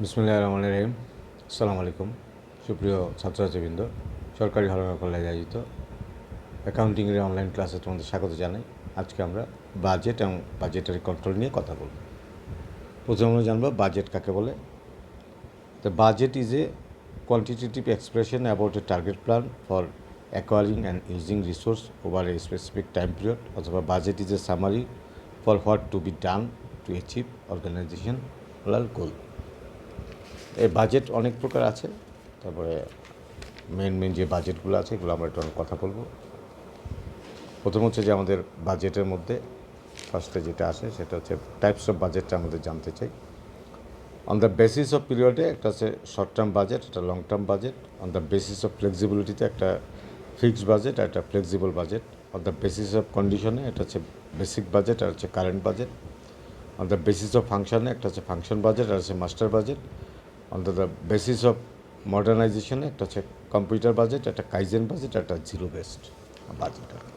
বিসমিল্লাহির রহমানির রহিম। আসসালামু আলাইকুম সুপ্রিয় ছাত্রছাত্রীবৃন্দ। সরকারি হলনা কলেজে আয়োজিত অ্যাকাউন্টিংয়ের অনলাইন ক্লাসে তোমাদের স্বাগত জানাই। আজকে আমরা বাজেট এবং বাজেটারি কন্ট্রোল নিয়ে কথা বলব। প্রথমে আমরা জানবো বাজেট কাকে বলে। The budget is a quantitative expression about a target plan for acquiring and using resource over a specific time period, অথবা budget is a summary for what to be done to achieve organizational goal. এই budget অনেক প্রকার আছে, তারপরে main যে বাজেটগুলো আছে এগুলো আমরা একটু কথা বলবো। প্রথম হচ্ছে যে আমাদের বাজেটের মধ্যে ফার্স্টে যেটা আসে সেটা হচ্ছে টাইপস অফ বাজেটটা আমাদের জানতে চাই। অন দ্য বেসিস অফ পিরিয়ডে একটা হচ্ছে শর্ট টার্ম বাজেট, একটা long term budget. On the basis of ফ্লেক্সিবিলিটিতে একটা ফিক্সড বাজেট আর একটা flexible budget. On the basis of কন্ডিশনে এটা হচ্ছে বেসিক বাজেট আর হচ্ছে current budget. On the basis of ফাংশনে একটা হচ্ছে ফাংশন বাজেট আর হচ্ছে master budget. On the basis of মডার্নাইজেশনে একটা হচ্ছে কম্পিউটার বাজেট, একটা কাইজেন বাজেট, একটা জিরো বেসড বাজেট আর কি।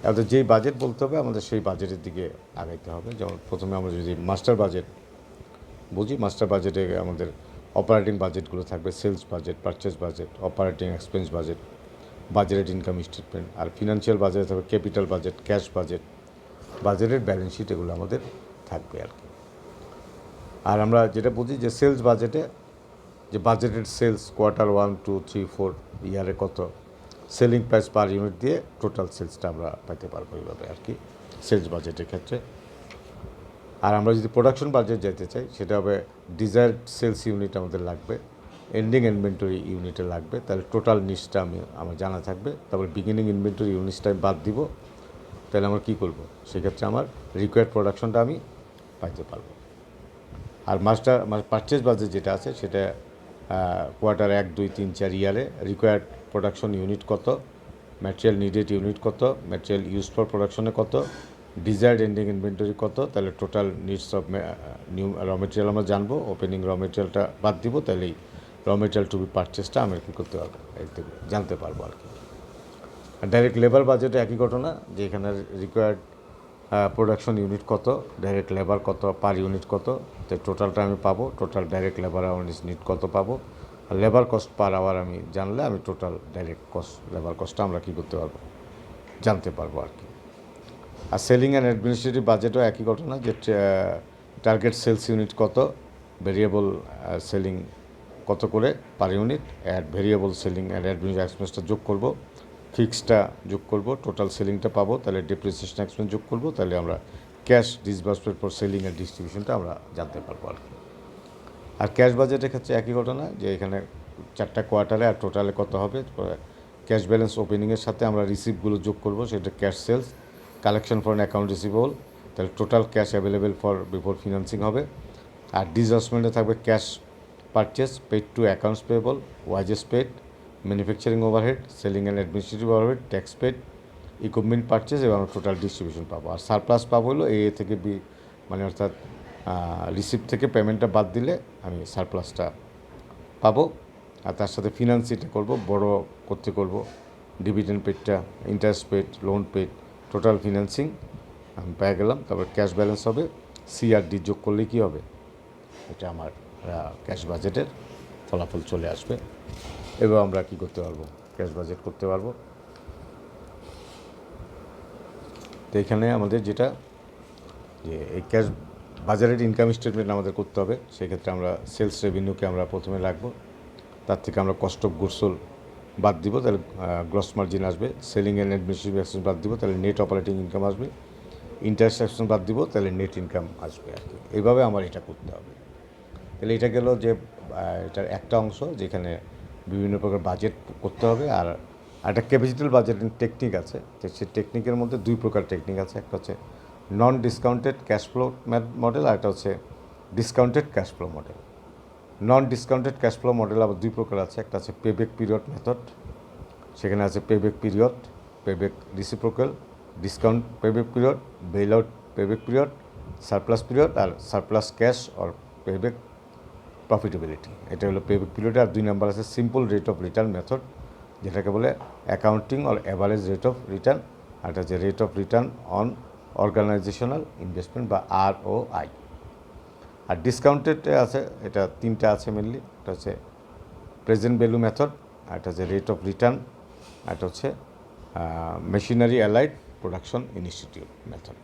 আমাদের যেই বাজেট বলতে হবে আমাদের সেই বাজেটের দিকে আগাইতে হবে। যেমন প্রথমে আমরা যদি মাস্টার বাজেট বুঝি, মাস্টার বাজেটে আমাদের অপারেটিং বাজেটগুলো থাকবে: sales budget, purchase budget, operating expense budget, budgeted income statement. আর ফিনান্সিয়াল বাজেটে থাকবে ক্যাপিটাল বাজেট, ক্যাশ বাজেট, বাজেটের ব্যালেন্স শিট, এগুলো আমাদের থাকবে আর কি। আর আমরা যেটা বুঝি যে সেলস বাজেটে যে বাজেটেড সেলস কোয়ার্টার 1, 2, 3, 4 ইয়ারে কত সেলিং প্রাইস পার ইউনিট দিয়ে টোটাল সেলসটা আমরা পেতে পারবো এইভাবে আর কি সেলস বাজেটের ক্ষেত্রে। আর আমরা যদি প্রোডাকশন বাজেট যেতে চাই সেটা হবে ডিজায়ার্ড সেলস ইউনিট আমাদের লাগবে, এন্ডিং ইনভেন্টরি ইউনিটে লাগবে, তাহলে টোটাল নিডসটা আমার জানা থাকবে। তারপরে বিগিনিং ইনভেন্টরি ইউনিটটা আমি বাদ দিব, তাহলে আমরা কী করবো, সেক্ষেত্রে আমার রিকোয়ার্ড প্রোডাকশনটা আমি পাইতে পারবো। আর পারচেজ বাজেট যেটা আছে সেটা কোয়ার্টার 1, 2, 3, 4 ইয়ারে রিকোয়ার্ড প্রোডাকশন ইউনিট কত, ম্যাটেরিয়াল নিডেড ইউনিট কত, ম্যাটেরিয়াল ইউজ ফর প্রোডাকশনে কত, ডিজায়ার্ড এন্ডিং ইনভেন্টরি কত, তাহলে টোটাল নিডস অফ নিউ র মেটেরিয়াল আমরা জানবো। ওপেনিং র মেটেরিয়ালটা বাদ দিব, তাহলে এই র মেটেরিয়াল টু বি পারচেসটা আমরা কী করতে পারবো, জানতে পারবো আর কি। আর ডাইরেক্ট লেবার বাজেটে একই ঘটনা, যে এখানে রিকোয়ার্ড প্রোডাকশন ইউনিট কত, ডাইরেক্ট লেবার কত, পার ইউনিট কত, তো টোটালটা আমি পাবো। Total direct labour hour unit কত পাবো, আর লেবার কস্ট পার আওয়ার আমি জানলে আমি টোটাল ডাইরেক্ট কস্ট লেবার কস্টটা আমরা কী করতে পারবো, জানতে পারবো আর কি। আর সেলিং অ্যান্ড অ্যাডমিনিস্ট্রেটিভ বাজেটও একই ঘটনা, যে টার্গেট সেলস ইউনিট কত, ভেরিয়েবল সেলিং কত করে per unit, variable selling and administrative এক্সপেন্সটা যোগ করব, ফিক্সডটা যোগ করব, টোটাল সেলিংটা পাবো, তাহলে ডেপ্রিসিয়েশন এক্সপেন্স যোগ করব, তাহলে আমরা cash disbursement for selling and ডিস্ট্রিবিউশনটা আমরা জানতে পারবো আর কি। আর ক্যাশ বাজেটের ক্ষেত্রে একই ঘটনা, যে এখানে 4টা কোয়ার্টারে আর টোটালে কত হবে, ক্যাশ ব্যালেন্স ওপেনিংয়ের সাথে আমরা রিসিভগুলো যোগ করব, সেটা cash sales, collection for an account receivable, তাহলে total cash available for before financing হবে। আর ডিসবার্সমেন্টে থাকবে cash purchase, paid to accounts payable, wages paid, manufacturing overhead, selling and administrative overhead, tax paid, equipment purchase, এবং total distribution পাবো। আর surplus পাবো হলো এ থেকে বি, মানে অর্থাৎ রিসিপ্ট থেকে পেমেন্টটা বাদ দিলে আমি সারপ্লাসটা পাবো। আর তার সাথে ফিনান্সিটা করবো, বড় করতে করবো ডিভিডেন্ড পেডটা, interest paid, loan paid, total financing আমি পেয়ে গেলাম। তারপর ক্যাশ ব্যালেন্স হবে, সিআরডি যোগ করলে কী হবে, এটা আমার ক্যাশ বাজেটের ফলাফল চলে আসবে। এবার আমরা কী করতে পারবো, ক্যাশ বাজেট করতে পারবো। তো এখানে আমাদের যেটা যে এই ক্যাশ বাজারের ইনকাম স্টেটমেন্ট আমাদের করতে হবে, সেক্ষেত্রে আমরা সেলস রেভিনিউকে আমরা প্রথমে রাখবো, তার থেকে আমরা কস্ট অফ গুডস সোল্ড বাদ দিব, তাহলে গ্রস মার্জিন আসবে। সেলিং অ্যান্ড অ্যাডমিনিস্ট্রেটিভ এক্সপেন্স বাদ দিব, তাহলে নেট অপারেটিং ইনকাম আসবে। ইন্টারেস্ট এক্সপেন্স বাদ দিব, তাহলে নেট ইনকাম আসবে আর কি। এইভাবে আমার এটা করতে হবে। তাহলে এটা গেল যে এটার একটা অংশ, যেখানে বিভিন্ন প্রকার বাজেট করতে হবে। আর একটা ক্যাপিটাল বাজেটিং টেকনিক আছে, তো সেই টেকনিকের মধ্যে 2 প্রকার টেকনিক আছে। একটা হচ্ছে নন ডিসকাউন্টেড ক্যাশ ফ্লো মডেল, আর একটা হচ্ছে ডিসকাউন্টেড ক্যাশ ফ্লো মডেল। নন ডিসকাউন্টেড ক্যাশ ফ্লো মডেল আবার 2 প্রকার আছে। একটা আছে পেব্যাক পিরিয়ড মেথড, সেখানে আছে payback period, payback reciprocal, discount payback period, bail out payback period, surplus period, আর surplus cash or payback profitability. এটা হলো পেব্যাক পিরিয়ড। আর 2 নাম্বার আছে simple rate of return method, যেটাকে বলে accounting or average rate of return. আর এটা হচ্ছে rate of return on organizational investment বা ROI। আর ডিসকাউন্টেডে আছে, এটা তিনটা আছে মেনলি। এটা হচ্ছে প্রেজেন্ট ভ্যালু মেথড, আর এটা হচ্ছে রেট অফ রিটার্ন, আর এটা হচ্ছে machinery allied production institute method.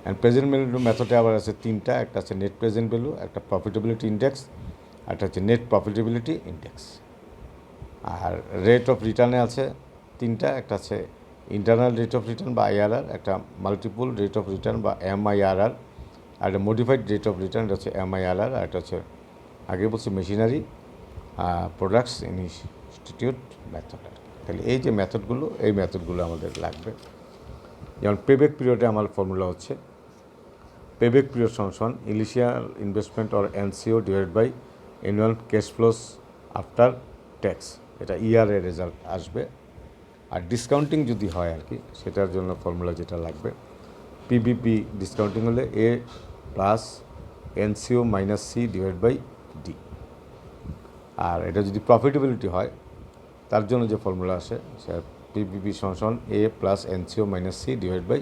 And present value মেথডে আবার আছে তিনটা, একটা আছে নেট প্রেজেন্ট ভ্যালু, একটা প্রফিটেবিলিটি ইন্ডেক্স, আর একটা হচ্ছে নেট প্রফিটেবিলিটি ইন্ডেক্স। আর রেট অফ রিটার্নে আছে তিনটা, একটা আছে ইন্টারনাল রেট অফ রিটার্ন বা আইআরআর, একটা মাল্টিপল রেট অফ রিটার্ন বা এমআইআরআর, আর একটা মডিফাইড রেট অফ রিটার্ন, এটা হচ্ছে এমআইআরআর, আর এটা হচ্ছে আগে বলছি মেশিনারি প্রোডাক্টস ইনস্টিটিউট মেথড। তাহলে এই যে মেথডগুলো, এই মেথডগুলো আমাদের লাগবে। যেমন পেব্যাক পিরিয়ডে আমার ফর্মুলা হচ্ছে পেব্যাক পিরিয়ড সমান initial investment or NCO divide by annual cash flows after tax, এটা ইয়ারের রেজাল্ট আসবে। আর ডিসকাউন্টিং যদি হয় আর কি, সেটার জন্য ফর্মুলা যেটা লাগবে, পিবিপি ডিসকাউন্টিং হলে A plus NCO minus C divide by D. আর এটা যদি প্রফিটেবিলিটি হয়, তার জন্য যে ফর্মুলা আসে সে পিবিপি সমান A plus NCO minus C divide by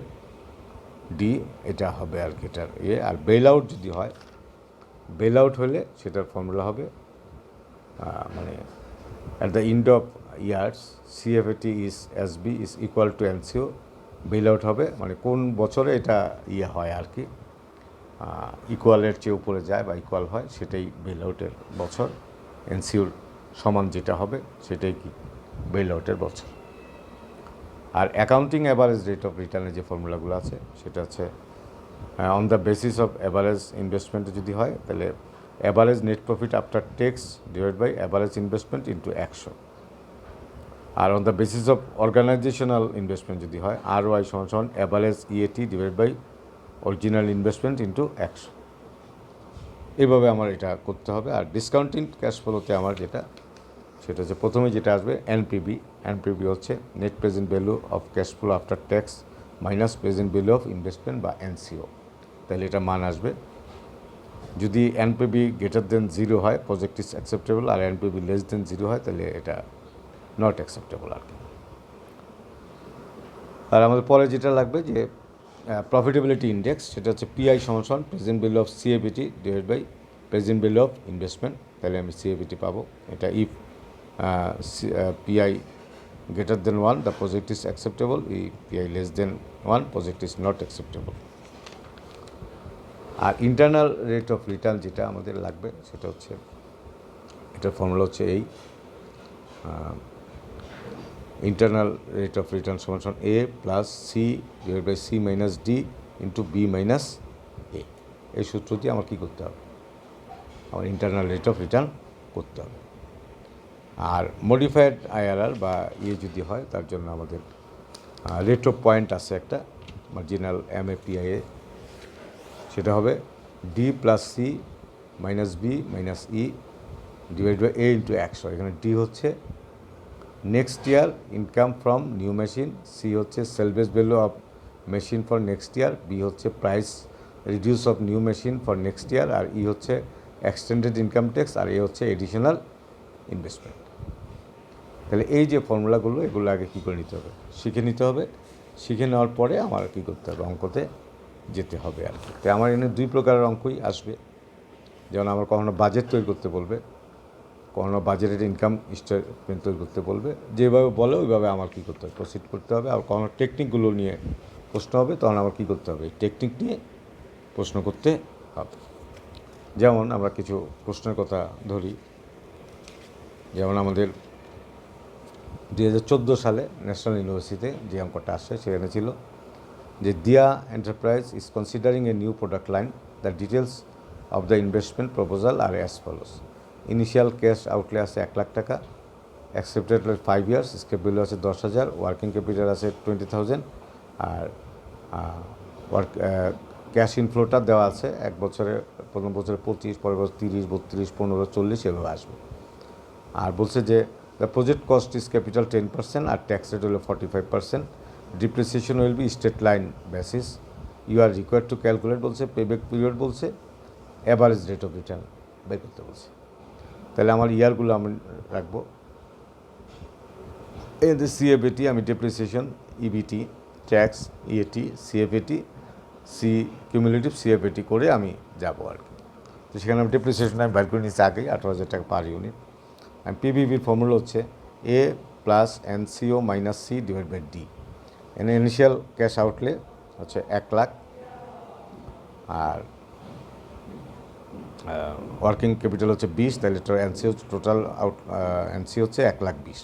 D, এটা হবে আর কি এটার আর বেল আউট যদি হয়, বেল আউট হলে সেটার ফর্মুলা হবে মানে at the end of years CFAT is SB is equal to NCO, bell out হবে মানে কোন বছরে এটা হয় আর কি, ইকুয়ালের চেয়ে উপরে যায় বা ইকুয়াল হয়, সেটাই বেল আউটের বছর। এনসিওর সমান যেটা হবে সেটাই কি বেল আউটের বছর। আর অ্যাকাউন্টিং অ্যাভারেজ রেট অফ রিটার্নের যে ফর্মুলাগুলো আছে সেটা হচ্ছে on the basis of average ইনভেস্টমেন্টে যদি হয়, তাহলে average net profit after tax divide by average investment into 100। আর on the basis of organizational investment যদি হয়, ROI সমান average EAT divide by original investment into 100। এইভাবে আমার এটা করতে হবে। আর ডিসকাউন্টিং ক্যাশ ফ্লোতে আমার যেটা, সেটা হচ্ছে প্রথমে যেটা আসবে এনপিবি। এনপিবি হচ্ছে net present value of cash flow after tax minus present value of investment বা এনসিও। তাহলে এটা মান আসবে, যদি এনপিবি গ্রেটার দেন 0 হয় প্রজেক্ট ইজ অ্যাকসেপ্টেবল, আর এনপিবি লেস দেন 0 হয় তাহলে এটা নট অ্যাকসেপ্টেবল আর কি। আর আমাদের পরে যেটা লাগবে যে প্রফিটেবিলিটি ইন্ডেক্স, সেটা হচ্ছে পিআই সমান present value of CABT divide by present value of investment. তাহলে আমি সিএবিটি পাবো। এটা if PI greater than 1 the project is acceptable, if PI less than 1 project is not acceptable. আর ইন্টারনাল রেট অফ রিটার্ন যেটা আমাদের লাগবে সেটা হচ্ছে, এটার ফর্মুলা হচ্ছে এই ইন্টারনাল রেট অফ রিটার্ন সমান A plus C divide by C minus D into B minus A. এই সূত্র দিয়ে আমার কী করতে হবে, আমার ইন্টারনাল রেট অফ রিটার্ন করতে হবে। আর মডিফাইড আইআরআর বা যদি হয়, তার জন্য আমাদের রেট অফ পয়েন্ট আছে একটা মার্জিনাল এমএপিআইএ, সেটা হবে D plus C minus B minus E divide by A into 100। এখানে ডি হচ্ছে next year income from new machine, C হচ্ছে salvage value of machine for next year, B হচ্ছে price reduce of new machine for next year, আর E হচ্ছে extended income tax, আর A হচ্ছে additional investment. তাহলে এই যে ফর্মুলাগুলো, এগুলো আগে কী করে নিতে হবে, শিখে নিতে হবে। শিখে নেওয়ার পরে আমার কী করতে হবে, অঙ্কতে যেতে হবে আর কি। তাই আমার এখানে দুই প্রকারের অঙ্কই আসবে। যেমন আমার কখনো বাজেট তৈরি করতে বলবে, কখনো বাজেটের ইনকাম স্টেটমেন্ট তৈরি করতে বলবে, যেভাবে বলে ওইভাবে আমার কী করতে হবে, প্রসিড করতে হবে। আর কখনো টেকনিকগুলো নিয়ে প্রশ্ন হবে, তখন আমার কী করতে হবে, টেকনিক নিয়ে প্রশ্ন করতে হবে। যেমন আমরা কিছু প্রশ্নের কথা ধরি, যেমন আমাদের 2014 সালে ন্যাশনাল ইউনিভার্সিটিতে যে অঙ্কটা আসছে সেখানে ছিল যে Diya enterprise is considering a new product line, the details of the investment proposal are as follows. Initial cash outlay আছে 1 লাখ টাকা, অ্যাকসেপ্টেড 5 ইয়ার্স, স্কেপ ভ্যালু আছে 10,000, ওয়ার্কিং ক্যাপিটাল আছে 20,000, আর ক্যাশ ইনফ্লোটা দেওয়া আছে 1 বছরে, প্রথম বছরে 25, পরের বছর 30, 32, 15, 40 এভাবে আসবে। আর বলছে যে the project cost is capital 10% আর ট্যাক্স রেট হলো 45%, depreciation will be straight line basis, you are required to calculate বলছে, পেব্যাক পিরিয়ড বলছে, অ্যাভারেজ রেট অফ রিটার্ন বের করতে বলছে। তাহলে আমার ইয়ারগুলো আমি রাখবো। এই যে সিএফএটি, আমি depreciation, EBIT, tax, EAT, CFAT, cumulative CFAT করে আমি যাব আর কি। তো সেখানে আমি ডেপ্রিসিয়েশন আমি বাইর করে নিচ্ছি আগেই 18,000 টাকা পার ইউনিট। আমি পিবিবির ফর্মুলা হচ্ছে A plus NCO minus C divide by D. এনে ইনিশিয়াল ক্যাশ আউটলে হচ্ছে 1 লাখ, আর ওয়ার্কিং ক্যাপিটাল হচ্ছে 20, তাহলে এনসিও টোটাল আউট এনসি হচ্ছে 1,20,000।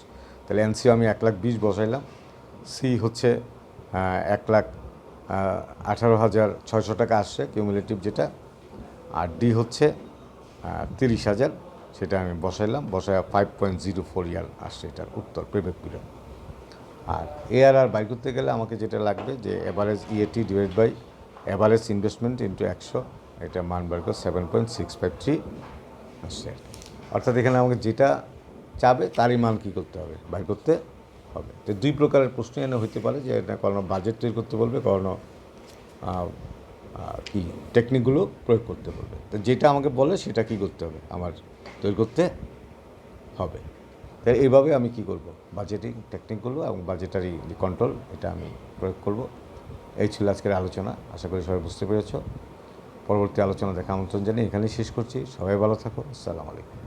তাহলে এনসিও আমি 1,20,000 বসাইলাম। সি হচ্ছে 1,18,600 টাকা আসছে কিউমুলেটিভ যেটা, আর ডি হচ্ছে 30,000, সেটা আমি বসাইলাম। বসায় 5.04 ইয়ার আসছে এটার উত্তর পেব্যাক পিরিয়ড। আর এআরআর বাইর করতে গেলে আমাকে যেটা লাগবে যে average EAT divide by average investment into 100, এটা মান বার করে 7.653 আসছে। অর্থাৎ এখানে আমাকে যেটা চাবে তারই মান কী করতে হবে, বাইর করতে হবে। তো দুই প্রকারের প্রশ্ন এনে হইতে পারে, যে এটা কোনো বাজেট তৈরি করতে বলবে, কোনো কি টেকনিকগুলো প্রয়োগ করতে বলবে। তো যেটা আমাকে বলে সেটা কী করতে হবে, আমার তৈরি করতে হবে। তাই এইভাবে আমি কি করব, বাজেটিং টেকনিকগুলো এবং বাজেটারি কন্ট্রোল এটা আমি প্রয়োগ করব। এই ছিল আজকের আলোচনা। আশা করি সবাই বুঝতে পেরেছ। পরবর্তী আলোচনা দেখা আমন্ত্রণ জানিয়ে এখানেই শেষ করছি। সবাই ভালো থাকো। আসসালামু আলাইকুম।